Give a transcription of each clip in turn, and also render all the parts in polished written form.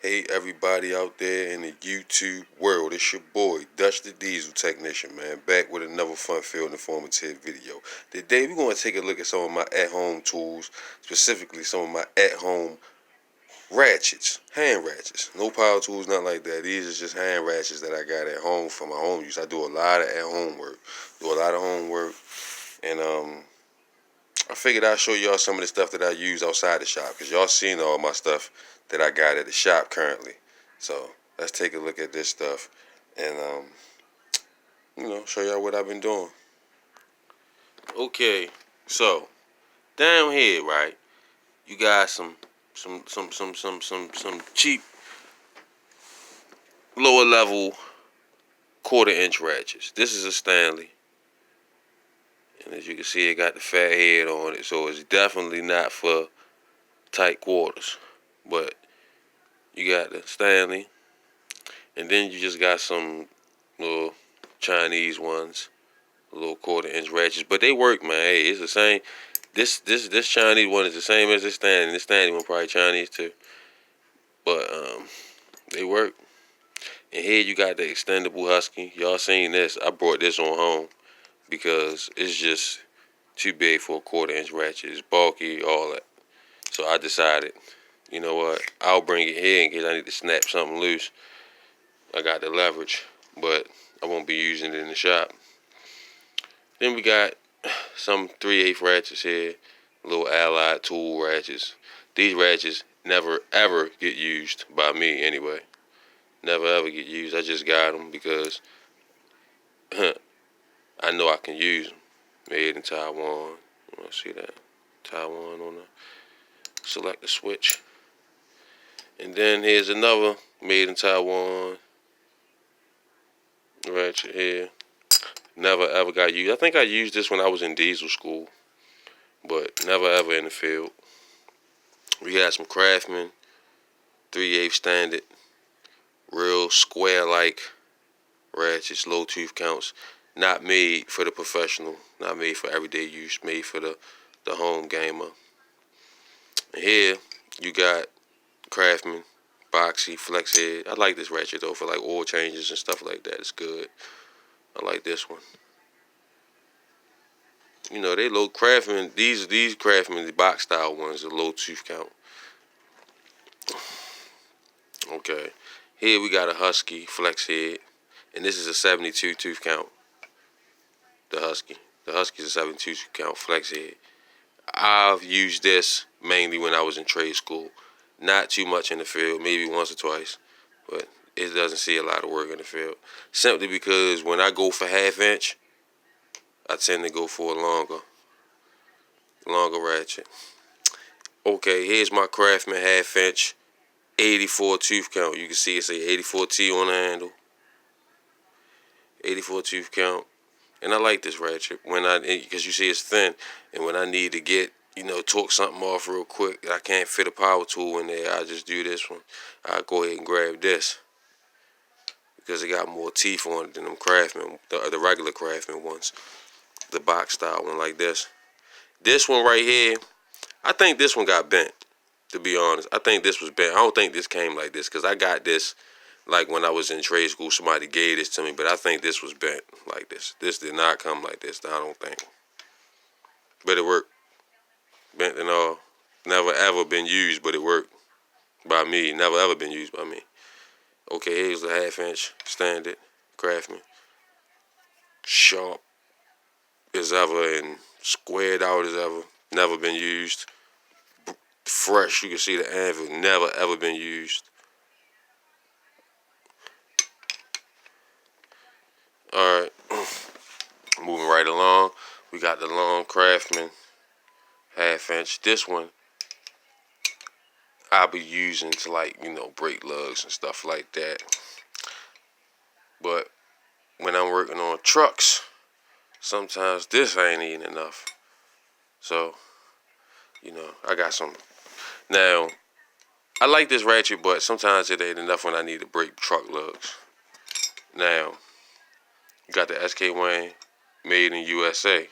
Hey everybody out there in the YouTube world, it's your boy Dutch the Diesel Technician, man, back with another fun-filled and informative video. Today we're going to take a look at some of my at-home tools, specifically some of my at-home ratchets, hand ratchets. No power tools, nothing like that. These are just hand ratchets that I got at home for my home use. I do a lot of at-home work, and I figured I'd show y'all some of the stuff that I use outside the shop, because y'all seen all my stuff that I got at the shop currently. So let's take a look at this stuff and show y'all what I've been doing. Okay, so down here, right, you got some cheap lower level 1/4 inch ratchets. This is a Stanley. And as you can see, it got the fat head on it, so it's definitely not for tight quarters. But you got the Stanley, and then you just got some little Chinese ones, little 1/4 inch ratchets. But they work, man. Hey, it's the same. This Chinese one is the same as this Stanley. This Stanley one probably Chinese too. But they work. And here you got the extendable Husky. Y'all seen this? I brought this on home because it's just too big for a 1/4 inch ratchet. It's bulky, all that. So I decided, you know what? I'll bring it here in case I need to snap something loose. I got the leverage, but I won't be using it in the shop. Then we got some 3/8 ratchets here, little allied tool ratchets. These ratchets never ever get used by me anyway. Never ever get used. I just got them because I know I can use them. Made in Taiwan. You want to see that? Taiwan on the select the switch. And then here's another made in Taiwan ratchet here. Never ever got used. I think I used this when I was in diesel school, but never ever in the field. We got some Craftsman 3/8 standard, real square-like ratchets, low tooth counts. Not made for the professional, not made for everyday use, made for the home gamer. And here you got Craftsman boxy flex head. I like this ratchet though for like oil changes and stuff like that. It's good. I like this one. You know, they low Craftsman. These Craftsman, the box style ones, are low tooth count. Okay, here we got a Husky flex head, and this is a 72 tooth count. The Husky's a 72 tooth count flex head. I've used this mainly when I was in trade school. Not too much in the field, maybe once or twice, but it doesn't see a lot of work in the field. Simply because when I go for 1/2 inch, I tend to go for a longer ratchet. Okay, here's my Craftsman 1/2 inch 84 tooth count. You can see it say 84T on the handle. 84 tooth count. And I like this ratchet because you see it's thin, and when I need to get, torque something off real quick, I can't fit a power tool in there, I just do this one. I go ahead and grab this because it got more teeth on it than them Craftsman, the regular Craftsman ones, the box style one like this. This one right here, I think this one got bent. To be honest, I think this was bent. I don't think this came like this because I got this like when I was in trade school. Somebody gave this to me, but I think this was bent like this. This did not come like this, I don't think. But it worked. Bent and all. Never ever been used, but it worked by me. Never ever been used by me. Okay, here's a 1/2 inch standard Craftsman. Sharp as ever and squared out as ever. Never been used. Fresh, you can see the anvil. Never ever been used. Alright, moving right along, we got the long Craftsman 1/2 inch. This one I'll be using to brake lugs and stuff like that. But when I'm working on trucks, sometimes this ain't even enough. So, I got some. Now, I like this ratchet, but sometimes it ain't enough when I need to brake truck lugs. Now, you got the SK Wayne made in USA.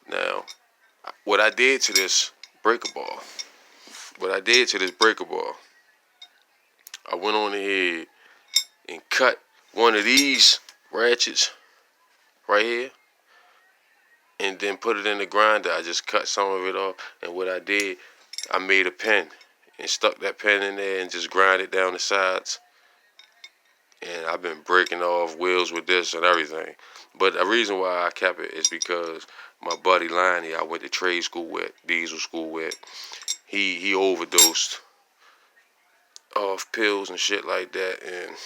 Now, what I did to this breaker bar, went on ahead and cut one of these ratchets right here and then put it in the grinder. I just cut some of it off, and what I did, I made a pen and stuck that pen in there and just grind it down the sides. And I've been breaking off wheels with this and everything. But the reason why I kept it is because my buddy Lonnie, I went to trade school with, diesel school with, he overdosed off pills and shit like that, and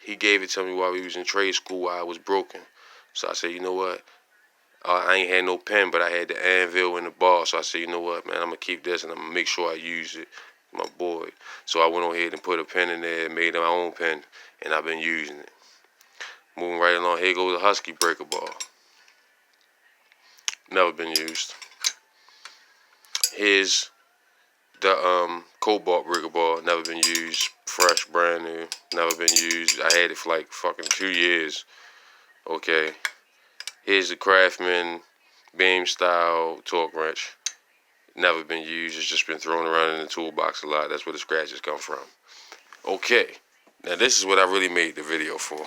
he gave it to me while we was in trade school while I was broken. So I said, you know what? I ain't had no pen, but I had the anvil and the bar. So I said, you know what, man, I'm going to keep this and I'm going to make sure I use it. My boy. So I went on ahead and put a pen in there and made my own pen, and I've been using it. Moving right along, here goes the Husky breaker ball. Never been used. Here's the Cobalt breaker ball. Never been used. Fresh, brand new. Never been used. I had it for like fucking 2 years. Okay. Here's the Craftsman beam style torque wrench. Never been used. It's just been thrown around in the toolbox a lot. That's where the scratches come from. Okay. Now this is what I really made the video for.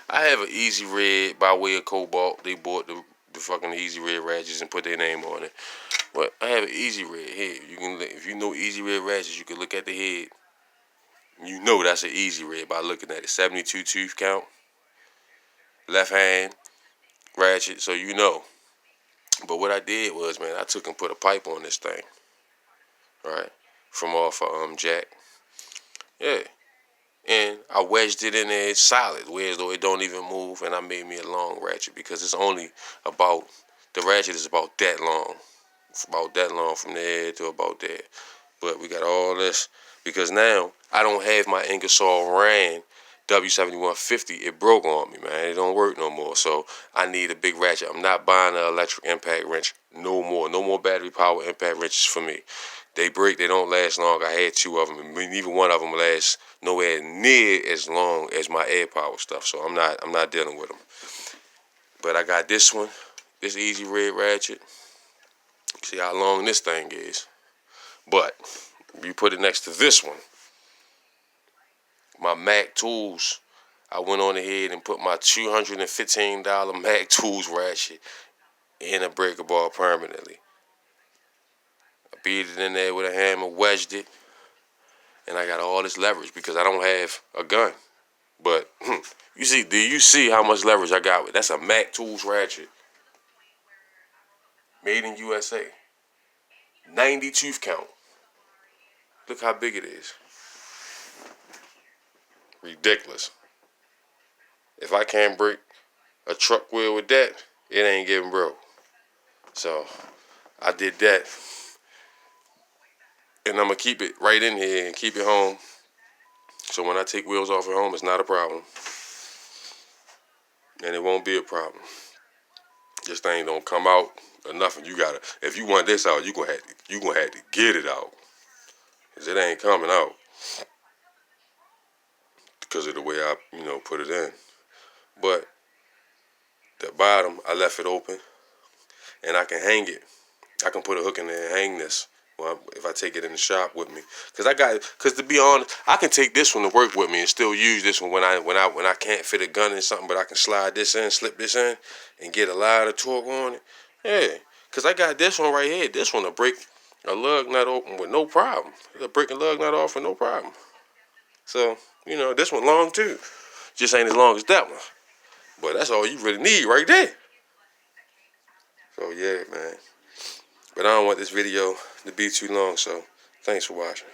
I have an Easy Red by way of Cobalt. They bought the fucking Easy Red ratchets and put their name on it. But I have an Easy Red here. You can, if you know Easy Red ratchets, you can look at the head. You know that's an Easy Red by looking at it. 72 tooth count. Left hand ratchet, so you know. But what I did was, man, I took and put a pipe on this thing. Right? From off of jack. Yeah. And I wedged it in there solid, whereas though it don't even move, and I made me a long ratchet because it's only about, the ratchet is about that long. It's about that long from there to about there. But we got all this because now I don't have my Ingersoll Rand W7150. It broke on me, man. It don't work no more. So I need a big ratchet. I'm not buying an electric impact wrench no more. No more battery power impact wrenches for me. They break. They don't last long. I had 2 of them. I mean, even one of them lasts nowhere near as long as my air power stuff. So I'm not dealing with them. But I got this one. This Easy Red ratchet. See how long this thing is. But if you put it next to this one, my Mac Tools, I went on ahead and put my $215 Mac Tools ratchet in a breaker bar permanently. I beat it in there with a hammer, wedged it, and I got all this leverage because I don't have a gun. But do you see how much leverage I got with? That's a Mac Tools ratchet, made in USA. 90 tooth count. Look how big it is. Ridiculous. If I can't break a truck wheel with that, it ain't getting broke. So I did that. And I'm going to keep it right in here and keep it home. So when I take wheels off at home, it's not a problem. And it won't be a problem. This thing don't come out or nothing. You gotta, if you want this out, you gonna have to get it out. Cause it ain't coming out. Because of the way I, put it in. But the bottom, I left it open. And I can hang it. I can put a hook in there and hang this. Well, if I take it in the shop with me, because to be honest, I can take this one to work with me and still use this one when I can't fit a gun in something, but I can slide this in, slip this in, and get a lot of torque on it. Yeah, because I got this one right here. This one will break a lug nut open with no problem. It'll break a lug nut off with no problem. So this one long too, just ain't as long as that one. But that's all you really need right there. So yeah, man. But I don't want this video to be too long, so thanks for watching.